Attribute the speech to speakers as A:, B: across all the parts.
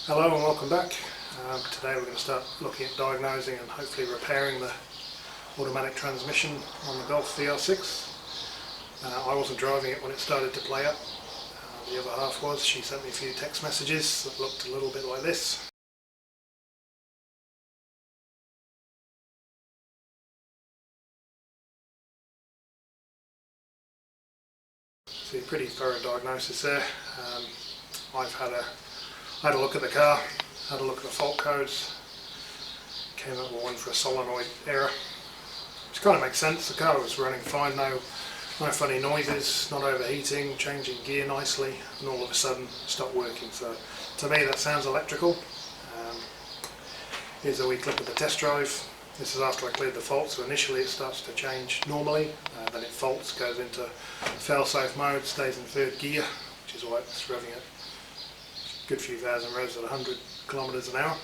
A: Hello and welcome back. Today we're going to start looking at diagnosing and hopefully repairing the automatic transmission on the Golf VR6. I wasn't driving it when it started to play up. The other half was. She sent me a few text messages that looked a little bit like this. See, pretty thorough diagnosis there. I had a look at the car, had a look at the fault codes, came up with one for a solenoid error, which kind of makes sense. The car was running fine, no funny noises, not overheating, changing gear nicely, and all of a sudden stopped working. So to me that sounds electrical. Here's a wee clip of the test drive. This is after I cleared the fault, so initially it starts to change normally, then it faults, goes into fail-safe mode, stays in third gear, which is why it's revving at a good few thousand revs at 100 kilometers an hour.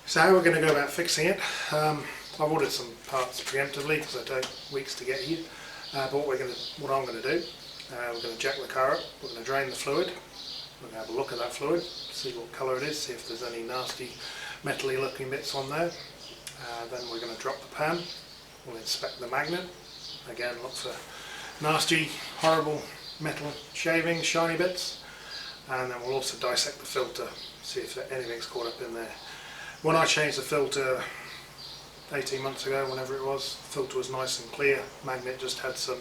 A: So how we're going to go about fixing it, I've ordered some parts preemptively because they take weeks to get here, but what I'm going to do, we're going to jack the car up, we're going to drain the fluid, we're going to have a look at that fluid, see what colour it is, see if there's any nasty metally looking bits on there. Then we're going to drop the pan, we'll inspect the magnet, again look for nasty, horrible metal shavings, shiny bits, and then we'll also dissect the filter, see if anything's caught up in there. When I changed the filter 18 months ago, whenever it was, the filter was nice and clear. Magnet just had some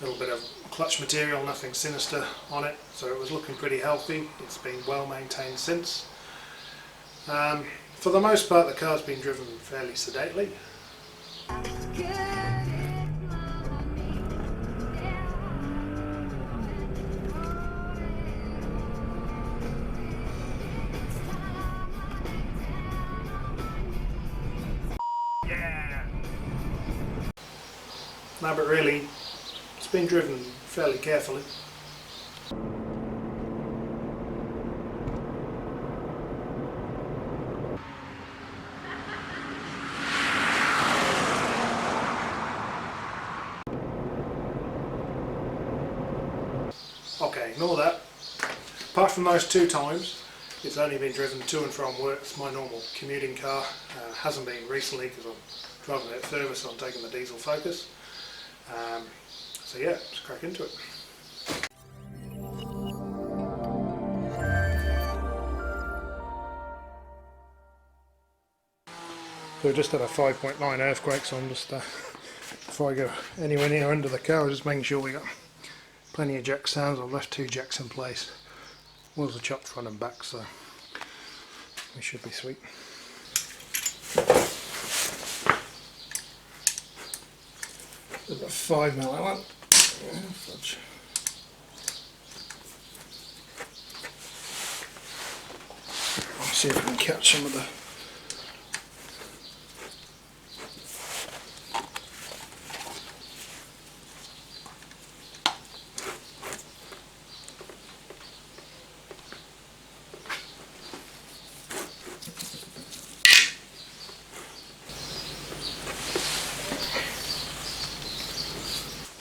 A: little bit of clutch material, nothing sinister on it, so it was looking pretty healthy. It's been well maintained since. For the most part the car's been driven fairly sedately. No, but really, it's been driven fairly carefully. Okay, ignore that. Apart from those two times, it's only been driven to and from work. It's my normal commuting car. Hasn't been recently because I'm driving a bit further, so I'm taking the diesel Focus. So yeah, let's crack into it. So we just had a 5.9 earthquake, so I'm just, before I go anywhere near under the car, just making sure we got plenty of jack sounds. I've left 2 jacks in place. Was a chopped front and back, so we should be sweet. There's a 5mm one. I'll see if we can catch some of the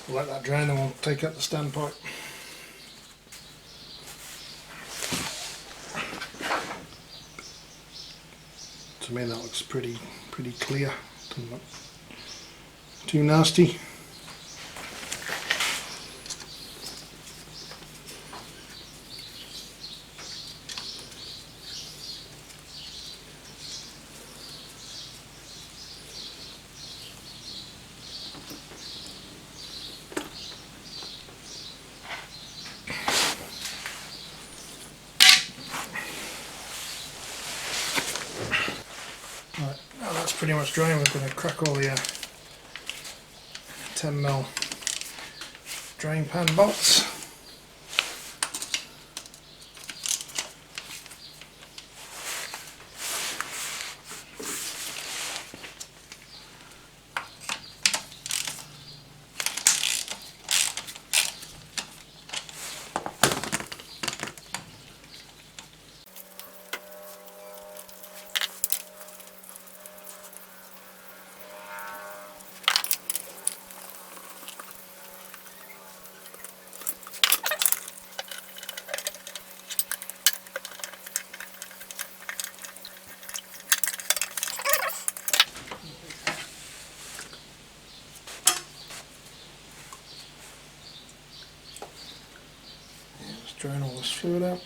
A: let that drain and we'll take out the standpipe. To me that looks pretty clear, doesn't look too nasty. Right, now that's pretty much dry. We're going to crack all the 10mm drain pan bolts. Drain all this fluid out.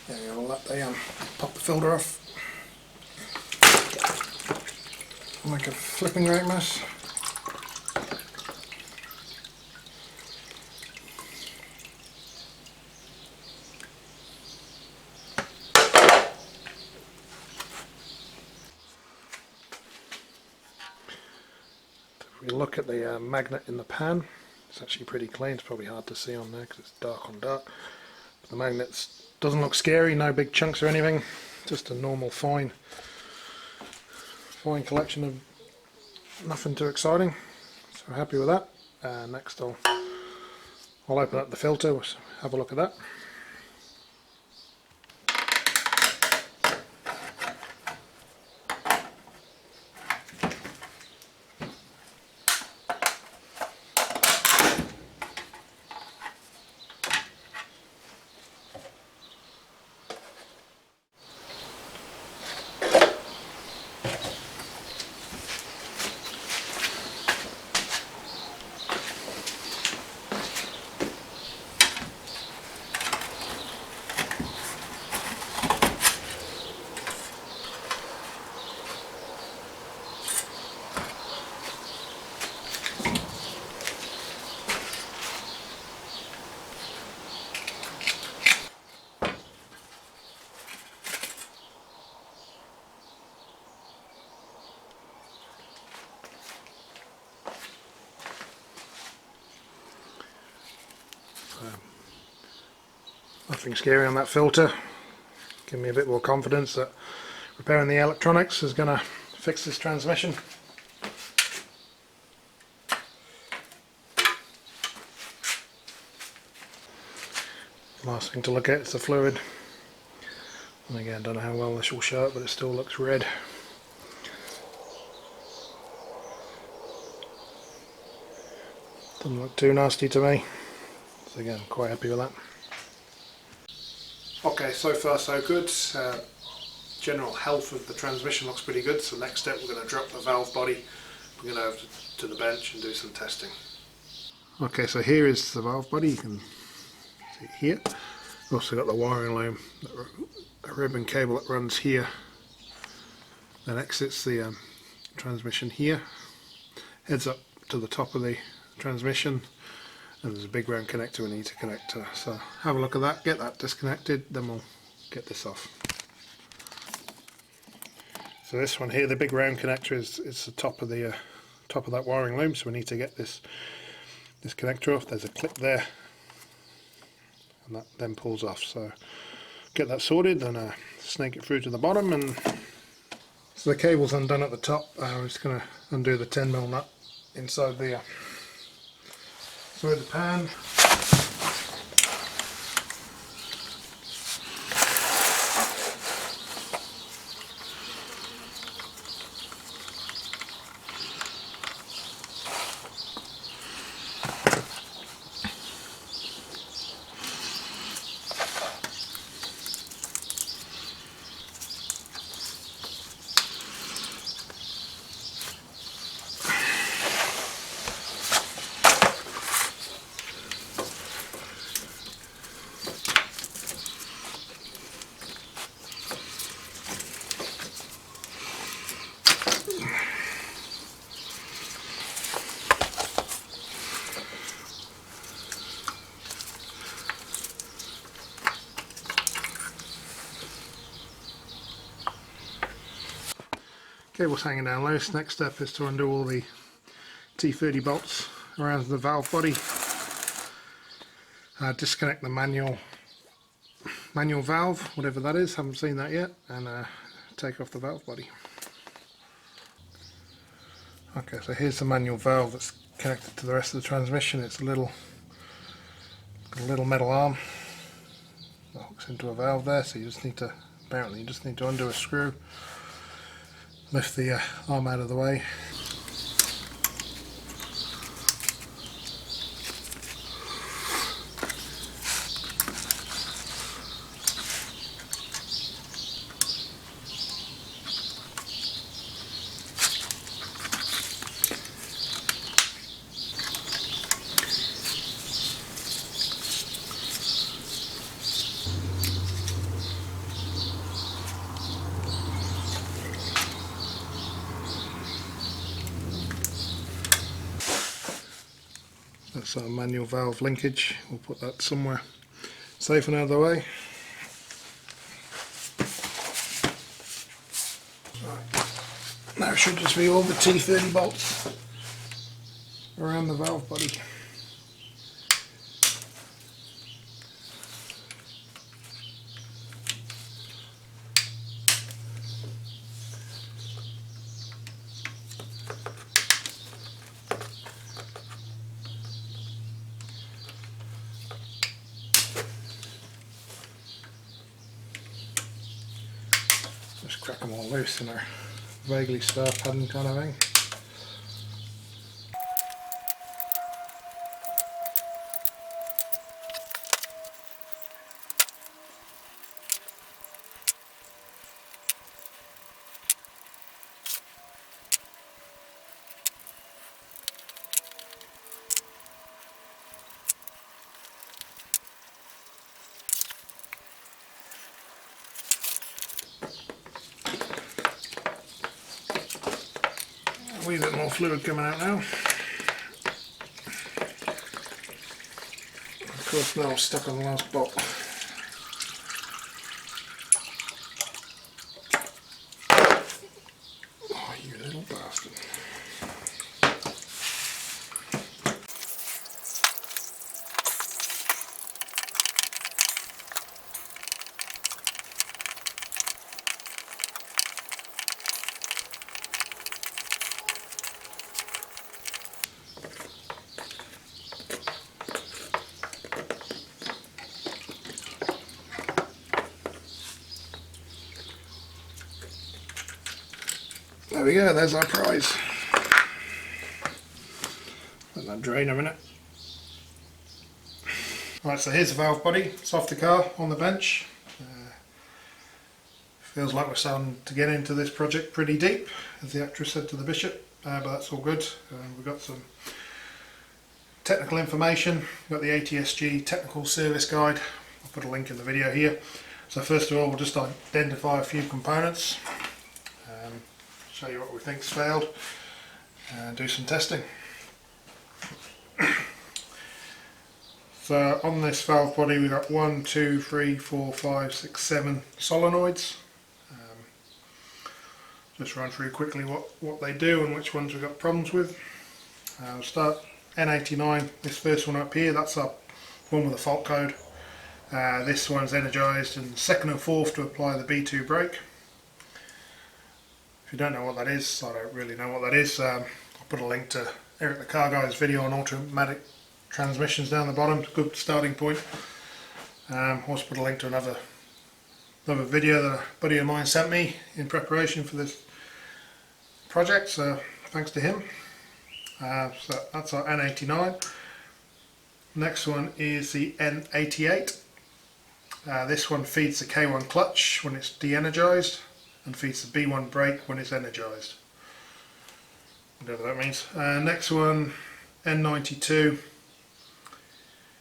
A: There we go, we'll let the pop the filter off. Make a flipping great mess. If we look at the magnet in the pan, it's actually pretty clean. It's probably hard to see on there because it's dark on dark. But the magnet doesn't look scary, no big chunks or anything, just a normal fine collection of nothing too exciting. So happy with that. Next I'll open up the filter, have a look at that. Nothing scary on that filter. Give me a bit more confidence that repairing the electronics is going to fix this transmission. Last thing to look at is the fluid. And again, I don't know how well this will show up, but it still looks red. Doesn't look too nasty to me. So again, quite happy with that. Okay, so far so good. General health of the transmission looks pretty good. So next step, we're going to drop the valve body. We're going to to the bench and do some testing. Okay, so here is the valve body. You can See here. Also got the wiring loom, a ribbon cable that runs here, then exits the transmission here, heads up to the top of the transmission, and there's a big round connector we need to connect to. So have a look at that, get that disconnected, then we'll get this off. So this one here, the big round connector is the top of that wiring loom, so we need to get this connector off. There's a clip there, and that then pulls off. So get that sorted, then snake it through to the bottom, and so the cable's undone at the top. I'm just going to undo the 10mm nut inside the pan. Cable's hanging down loose. Next step is to undo all the T30 bolts around the valve body, disconnect the manual valve, whatever that is, haven't seen that yet, and take off the valve body. Okay, so here's the manual valve that's connected to the rest of the transmission. It's got a little metal arm that hooks into a valve there, so apparently you just need to undo a screw, lift the arm out of the way. That's our manual valve linkage. We'll put that somewhere safe and out of the way. Right. Now it should just be all the T30 bolts around the valve body. Just crack them all loose in our vaguely star pattern kind of thing. A wee bit more fluid coming out now. Of course, now I'm stuck on the last bolt. Oh, you little bastard. There we go, there's our prize. Let that drain a minute. Right, so here's the valve body. It's off the car on the bench. Feels like we're starting to get into this project pretty deep, as the actress said to the bishop, but that's all good. We've got some technical information. We've got the ATSG technical service guide. I'll put a link in the video here. So first of all, we'll just identify a few components, show you what we think's failed, and do some testing. So on this valve body we've got 1, 2, 3, 4, 5, 6, 7 solenoids. Just run through quickly what they do and which ones we've got problems with. We'll start N89, this first one up here, that's our one with the fault code. This one's energised in second and fourth to apply the B2 brake. If you don't know what that is, I don't really know what that is. I'll put a link to Ericthecarguy's video on automatic transmissions down the bottom. It's a good starting point. Also put a link to another video that a buddy of mine sent me in preparation for this project, so thanks to him. So that's our N89. Next one is the N88. This one feeds the K1 clutch when it's de-energised and feeds the B1 brake when it's energised. Whatever that means. Next one, N92.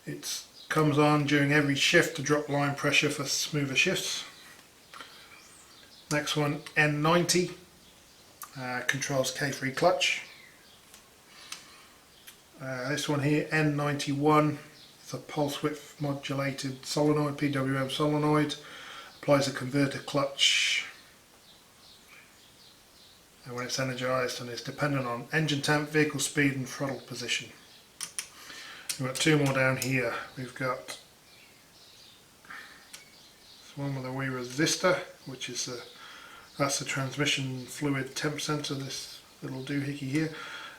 A: It comes on during every shift to drop line pressure for smoother shifts. Next one, N90. Controls K3 clutch. This one here, N91. It's a pulse width modulated solenoid, PWM solenoid. Applies a converter clutch and when it's energised, and it's dependent on engine temp, vehicle speed and throttle position. We've got two more down here. We've got this one with a wee resistor, which is that's the transmission fluid temp sensor, this little doohickey here.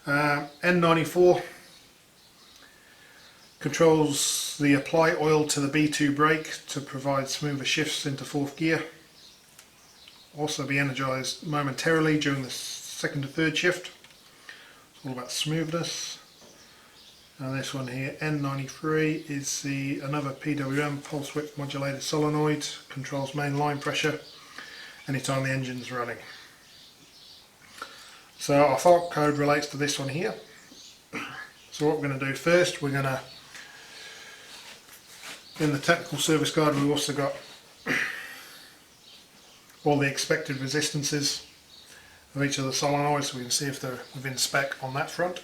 A: N94 controls the apply oil to the B2 brake to provide smoother shifts into fourth gear. Also be energised momentarily during the second to third shift. It's all about smoothness. And this one here, N93, is another PWM pulse width modulated solenoid. Controls main line pressure anytime the engine's running. So our fault code relates to this one here. So what we're going to do first, we're going to, in the technical service guide we've also got all the expected resistances of each of the solenoids, so we can see if they're within spec on that front.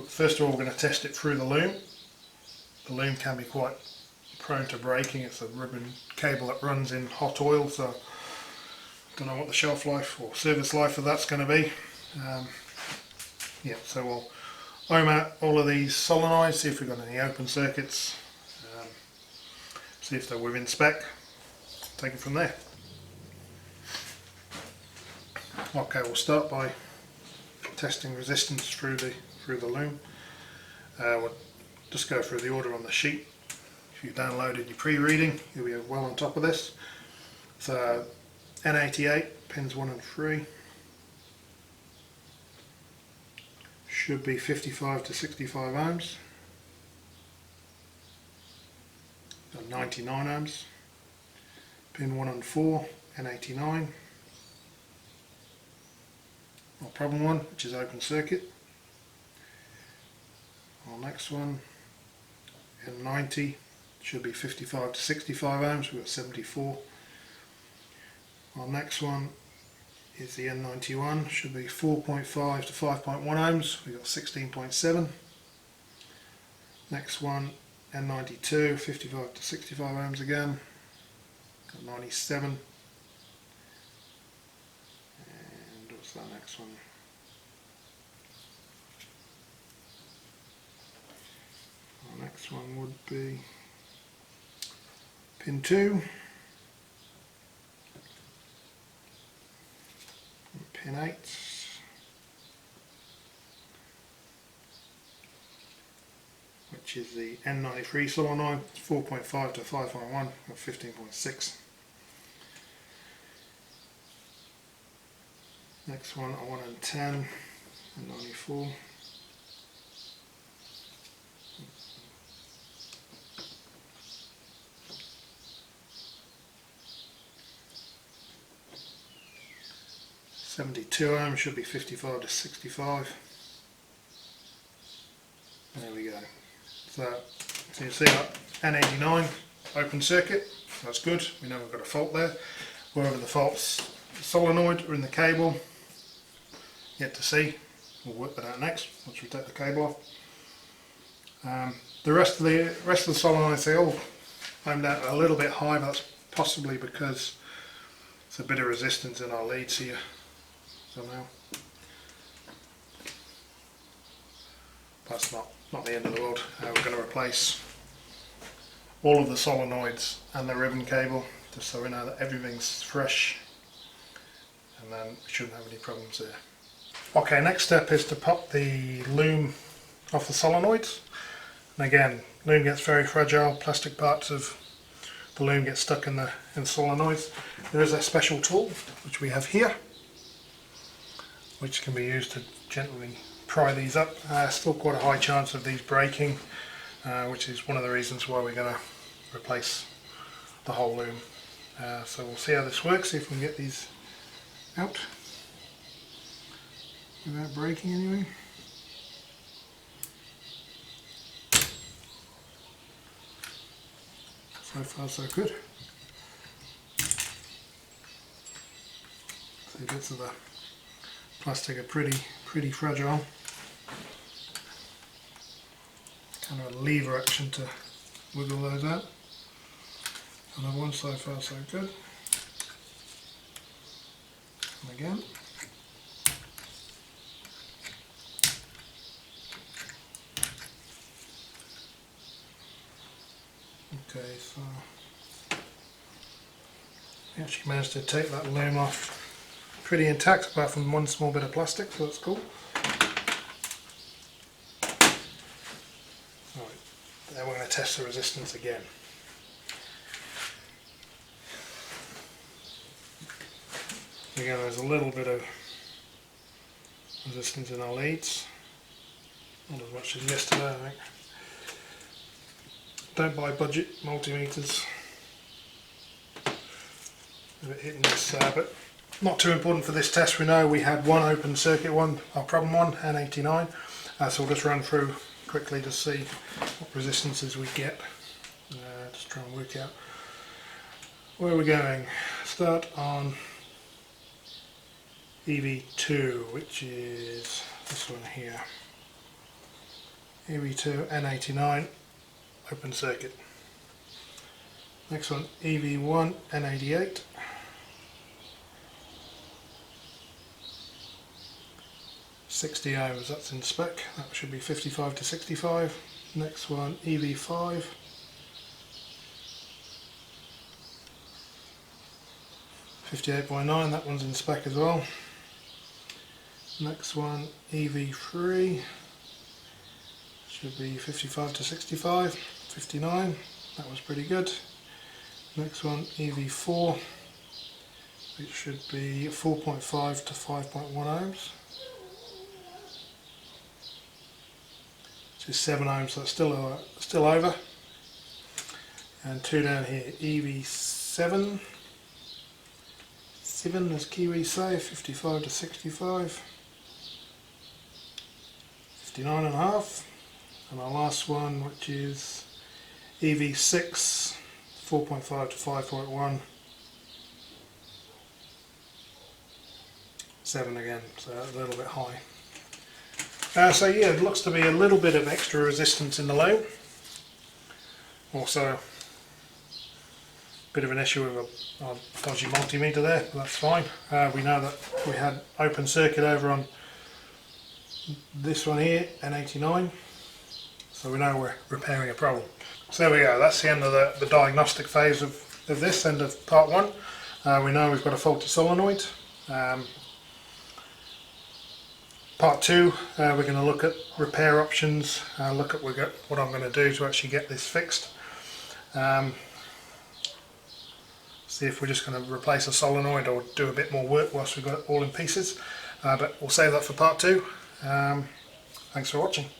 A: First of all, we're going to test it through the loom. The loom can be quite prone to breaking. It's a ribbon cable that runs in hot oil, so I don't know what the shelf life or service life of that's going to be. Yeah, so we'll ohm out all of these solenoids, see if we've got any open circuits, see if they're within spec, take it from there. Okay, we'll start by testing resistance through the loom. We'll just go through the order on the sheet. If you've downloaded your pre-reading, you'll be well on top of this. So N88, pins 1 and 3. Should be 55 to 65 ohms. Got 99 ohms. Pin 1 and 4, N89. Our problem one, which is open circuit. Our next one, N90, should be 55 to 65 ohms. We've got 74. Our next one is the N91, should be 4.5 to 5.1 ohms. We've got 16.7. Next one, N92, 55 to 65 ohms again. Got 97. And what's that next one? Our next one would be pin 2. Pin 8, which is the N93 solenoid, 4.5 to 5.1 or 15.6. Next one, 1 and 10, N94. .72 ohms, should be 55 to 65. There we go. So you see that N89 open circuit, that's good, we know we've got a fault there. Wherever the fault's solenoid or in the cable, yet to see. We'll work that out next once we take the cable off. The rest of the solenoids, they all aimed out a little bit high, but that's possibly because there's a bit of resistance in our leads here somehow. That's not the end of the world. We're going to replace all of the solenoids and the ribbon cable just so we know that everything's fresh, and then we shouldn't have any problems there. Okay, next step is to pop the loom off the solenoids. And again, loom gets very fragile, plastic parts of the loom get stuck in the solenoids. There is a special tool which we have here, which can be used to gently pry these up. Still quite a high chance of these breaking, which is one of the reasons why we're going to replace the whole loom. So we'll see how this works, see if we can get these out without breaking anyway. So far so good. So bits of the plastic are pretty fragile. Kind of a lever action to wiggle those out. Another one, so far so good. And again. Okay, so I actually managed to take that loom off pretty intact, apart from one small bit of plastic, so that's cool. Alright, then we're going to test the resistance again. Again, there's a little bit of resistance in our leads, not as much as yesterday, I think. Don't buy budget multimeters if it hitting this, but not too important for this test. We know we had one open circuit one, our problem one, N89, so we'll just run through quickly to see what resistances we get. Just try and work out where we're going. Start on EV2, which is this one here. EV2 N89 open circuit. Next one, EV1 N88. $60 ohms, that's in spec. That should be 55 to 65. Next one, EV5. $58.9, that one's in spec as well. Next one, EV3. Should be 55 to 65, 59, that was pretty good. Next one, EV4, it should be 4.5 to 5.1 ohms. Which is 7 ohms, so that's still over. And two down here, EV7, 7 as Kiwis say, 55 to 65, 59.5. And our last one, which is EV6, 4.5 to 5.1, 7 again, so a little bit high. So yeah, it looks to be a little bit of extra resistance in the loom. Also, a bit of an issue with a dodgy multimeter there, but that's fine. We know that we had open circuit over on this one here, N89. So we know we're repairing a problem. So there we go, that's the end of the diagnostic phase of this, end of part one. We know we've got a faulty solenoid. Part two, we're going to look at repair options, look at what I'm going to do to actually get this fixed. See if we're just going to replace a solenoid or do a bit more work whilst we've got it all in pieces. But we'll save that for part two. Thanks for watching.